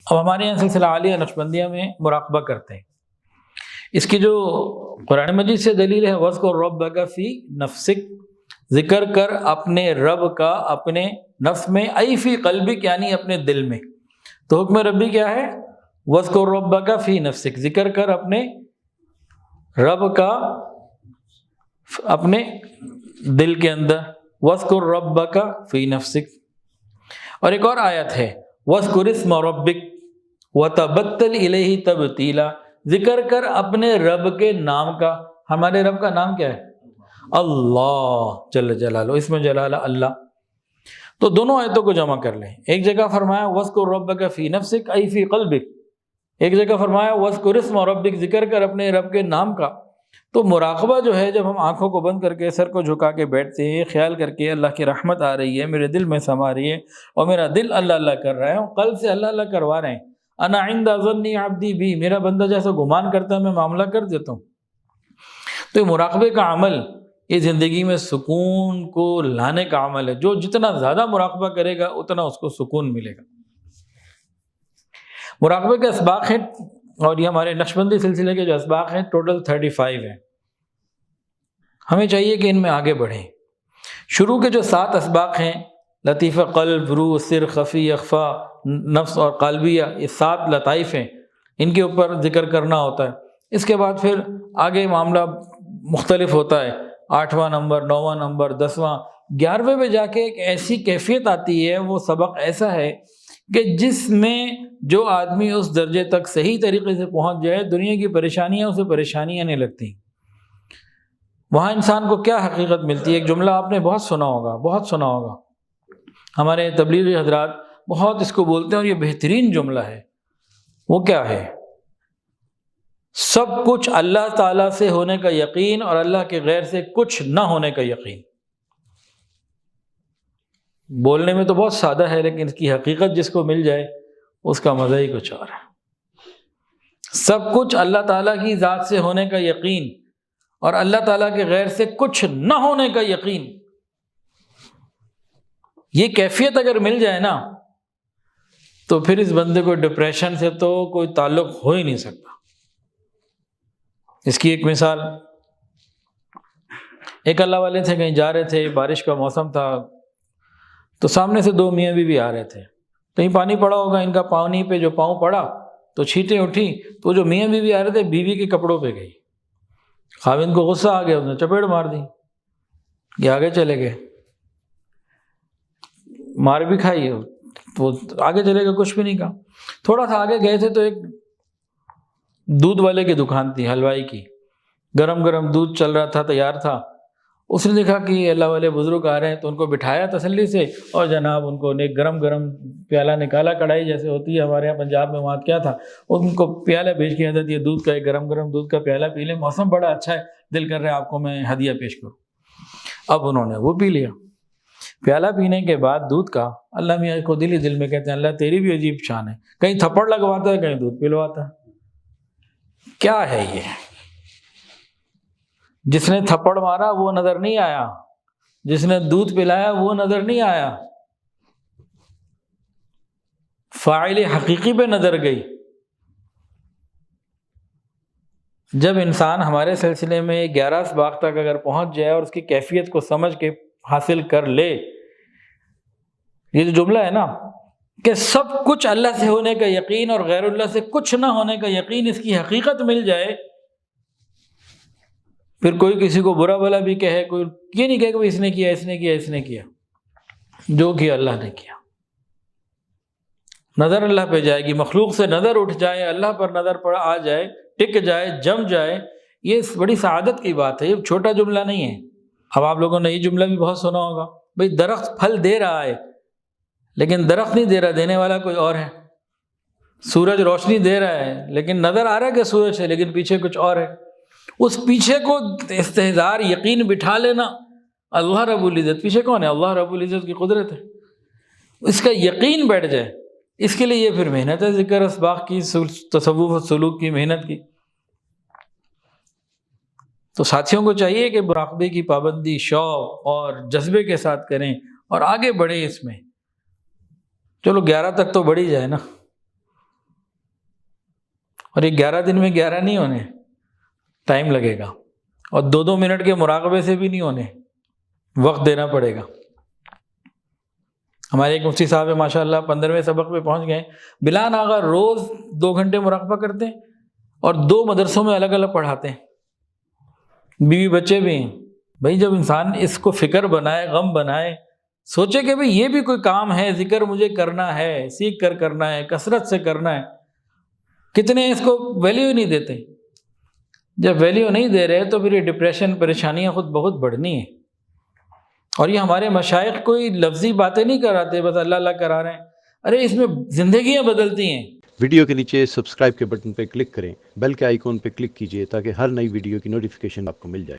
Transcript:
اب ہمارے یہاں سلسلہ عالیہ نقشبندیہ میں مراقبہ کرتے ہیں. اس کی جو قرآن مجید سے دلیل ہے وَاذْكُرْ رَبَّكَ فِي نَفْسِكَ، ذکر کر اپنے رب کا اپنے نفس میں، ای فی قلبک یعنی اپنے دل میں. تو حکم ربی کیا ہے؟ وَاذْكُرْ رَبَّكَ فِي نَفْسِكَ، ذکر کر اپنے رب کا اپنے دل کے اندر. وَاذْكُرْ رَبَّكَ فِي نَفْسِكَ. اور ایک اور آیت ہے وَاذْكُرِ اسْمَ رَبِّكَ وَتَبَتَّلْ إِلَيْهِ تَبْتِيلًا، ذکر کر اپنے رب کے نام کا. ہمارے رب کا نام کیا ہے؟ اللہ جل جلالہ، اس میں جلالہ اللہ. تو دونوں آیتوں کو جمع کر لیں. ایک جگہ فرمایا وَاذْكُرْ رَبَّكَ فِي نَفْسِكَ ای فی قلبک، ایک جگہ فرمایا وَاذْكُرِ اسْمَ رَبِّكَ، ذکر کر اپنے رب کے نام کا. تو مراقبہ جو ہے، جب ہم آنکھوں کو بند کر کے سر کو جھکا کے بیٹھتے ہیں، خیال کر کے اللہ کی رحمت آ رہی ہے، میرے دل میں سما رہی ہے اور میرا دل اللہ اللہ کر رہا ہے، اور قلب سے اللہ اللہ کروا رہے ہیں. انا عند ظن عبدی بی، میرا بندہ جیسا گمان کرتا ہے میں معاملہ کر دیتا ہوں. تو یہ مراقبے کا عمل یہ زندگی میں سکون کو لانے کا عمل ہے. جو جتنا زیادہ مراقبہ کرے گا اتنا اس کو سکون ملے گا. مراقبے کے اسباق ہیں، اور یہ ہمارے نقشبندی سلسلے کے جو اسباق ہیں ٹوٹل 35 ہیں. ہمیں چاہیے کہ ان میں آگے بڑھیں. شروع کے جو 7 اسباق ہیں، لطیفہ قلب، روح، سر، خفی، اخفا، نفس اور قلبیہ، یہ 7 لطائف ہیں، ان کے اوپر ذکر کرنا ہوتا ہے. اس کے بعد پھر آگے معاملہ مختلف ہوتا ہے، 8واں نمبر، 9واں نمبر، 10واں، 11ویں پہ جا کے ایک ایسی کیفیت آتی ہے. وہ سبق ایسا ہے کہ جس میں جو آدمی اس درجے تک صحیح طریقے سے پہنچ جائے، دنیا کی پریشانیاں اسے پریشانیاں نہیں لگتی. وہاں انسان کو کیا حقیقت ملتی ہے؟ ایک جملہ آپ نے بہت سنا ہوگا، ہمارے تبلیغی حضرات بہت اس کو بولتے ہیں، اور یہ بہترین جملہ ہے. وہ کیا ہے؟ سب کچھ اللہ تعالیٰ سے ہونے کا یقین اور اللہ کے غیر سے کچھ نہ ہونے کا یقین. بولنے میں تو بہت سادہ ہے، لیکن اس کی حقیقت جس کو مل جائے اس کا مزہ ہی کچھ اور ہے. سب کچھ اللہ تعالیٰ کی ذات سے ہونے کا یقین اور اللہ تعالیٰ کے غیر سے کچھ نہ ہونے کا یقین. یہ کیفیت اگر مل جائے نا تو پھر اس بندے کو ڈپریشن سے تو کوئی تعلق ہو ہی نہیں سکتا. اس کی ایک مثال، ایک اللہ والے تھے، کہیں جا رہے تھے، بارش کا موسم تھا، تو سامنے سے 2 میاں بیوی آ رہے تھے. کہیں پانی پڑا ہوگا، ان کا پانی پہ جو پاؤں پڑا تو چھینٹیں اٹھی، تو جو میاں بیوی آ رہے تھے بیوی کے کپڑوں پہ گئی. خاوند کو غصہ آ گیا، اس نے چپیڑ مار دی. یہ آگے چلے گئے، مار بھی کھائی، وہ آگے چلے گئے، کچھ بھی نہیں کہا. تھوڑا سا آگے گئے تھے تو ایک دودھ والے کی دکان تھی، حلوائی کی، گرم گرم دودھ چل رہا تھا، تیار تھا. اس نے دیکھا کہ اللہ والے بزرگ آ رہے ہیں، تو ان کو بٹھایا تسلی سے، اور جناب ان کو ایک گرم گرم پیالہ نکالا، کڑھائی جیسے ہوتی ہے ہمارے یہاں پنجاب میں، وہاں کیا تھا، ان کو پیالہ بھیج کے حضرت یہ دودھ کا ایک گرم گرم دودھ کا پیالہ پی لیں، موسم بڑا اچھا ہے، دل کر رہا ہے آپ کو میں ہدیہ پیش کروں. اب انہوں نے وہ پی لیا. پیالہ پینے کے بعد دودھ کا، اللہ میاں کو دل ہی دل میں کہتے ہیں اللہ تیری بھی عجیب شان ہے، کہیں تھپڑ لگواتا ہے، کہیں دودھ پلواتا ہے. کیا ہے یہ؟ جس نے تھپڑ مارا وہ نظر نہیں آیا، جس نے دودھ پلایا وہ نظر نہیں آیا، فاعل حقیقی پہ نظر گئی. جب انسان ہمارے سلسلے میں 11 اسباق تک اگر پہنچ جائے اور اس کی کیفیت کو سمجھ کے حاصل کر لے، یہ جو جملہ ہے نا کہ سب کچھ اللہ سے ہونے کا یقین اور غیر اللہ سے کچھ نہ ہونے کا یقین، اس کی حقیقت مل جائے، پھر کوئی کسی کو برا بھلا بھی کہے، کوئی یہ نہیں کہے کہ اس نے کیا، اس نے کیا، اس نے کیا، جو کیا اللہ نے کیا. نظر اللہ پہ جائے گی، مخلوق سے نظر اٹھ جائے، اللہ پر نظر پڑ آ جائے، ٹک جائے، جم جائے. یہ بڑی سعادت کی بات ہے، یہ چھوٹا جملہ نہیں ہے. اب آپ لوگوں نے یہ جملہ بھی بہت سنا ہوگا، بھئی درخت پھل دے رہا ہے لیکن درخت نہیں دے رہا، دینے والا کوئی اور ہے. سورج روشنی دے رہا ہے لیکن نظر آ رہا ہے کہ سورج ہے، لیکن پیچھے کچھ اور ہے. اس پیچھے کو استحضار یقین بٹھا لینا. اللہ رب العزت پیچھے کون ہے؟ اللہ رب العزت کی قدرت ہے. اس کا یقین بیٹھ جائے، اس کے لیے یہ پھر محنت ہے، ذکر اسباق کی، تصوف و سلوک کی محنت کی. تو ساتھیوں کو چاہیے کہ مراقبے کی پابندی شوق اور جذبے کے ساتھ کریں اور آگے بڑھیں اس میں. چلو 11 تک تو بڑھی جائے نا، اور یہ 11 دن میں 11 نہیں ہونے، ٹائم لگے گا، اور 2 منٹ کے مراقبے سے بھی نہیں ہونے، وقت دینا پڑے گا۔ ہمارے ایک مفتی صاحب ہیں ماشاء اللہ 15ویں سبق پہ پہنچ گئے، بلال آغا روز 2 گھنٹے مراقبہ کرتے ہیں اور 2 مدرسوں میں الگ الگ پڑھاتے ہیں، بیوی بچے بھی ہیں۔ بھائی جب انسان اس کو فکر بنائے، غم بنائے، سوچے کہ بھئی یہ بھی کوئی کام ہے، ذکر مجھے کرنا ہے، سیکھ کر کرنا ہے، کثرت سے کرنا ہے، کتنے اس کو ویلیو ہی نہیں دیتے۔ جب ویلیو نہیں دے رہے تو پھر یہ ڈپریشن، پریشانیاں خود بہت بڑھنی ہیں۔ اور یہ ہمارے مشائخ کوئی لفظی باتیں نہیں کراتے، بس اللہ اللہ کرا رہے ہیں، ارے اس میں زندگیاں بدلتی ہیں۔ ویڈیو کے نیچے سبسکرائب کے بٹن پہ کلک کریں، بیل کے آئیکن پہ کلک کیجئے تاکہ ہر نئی ویڈیو کی نوٹیفیکیشن آپ کو مل جائے۔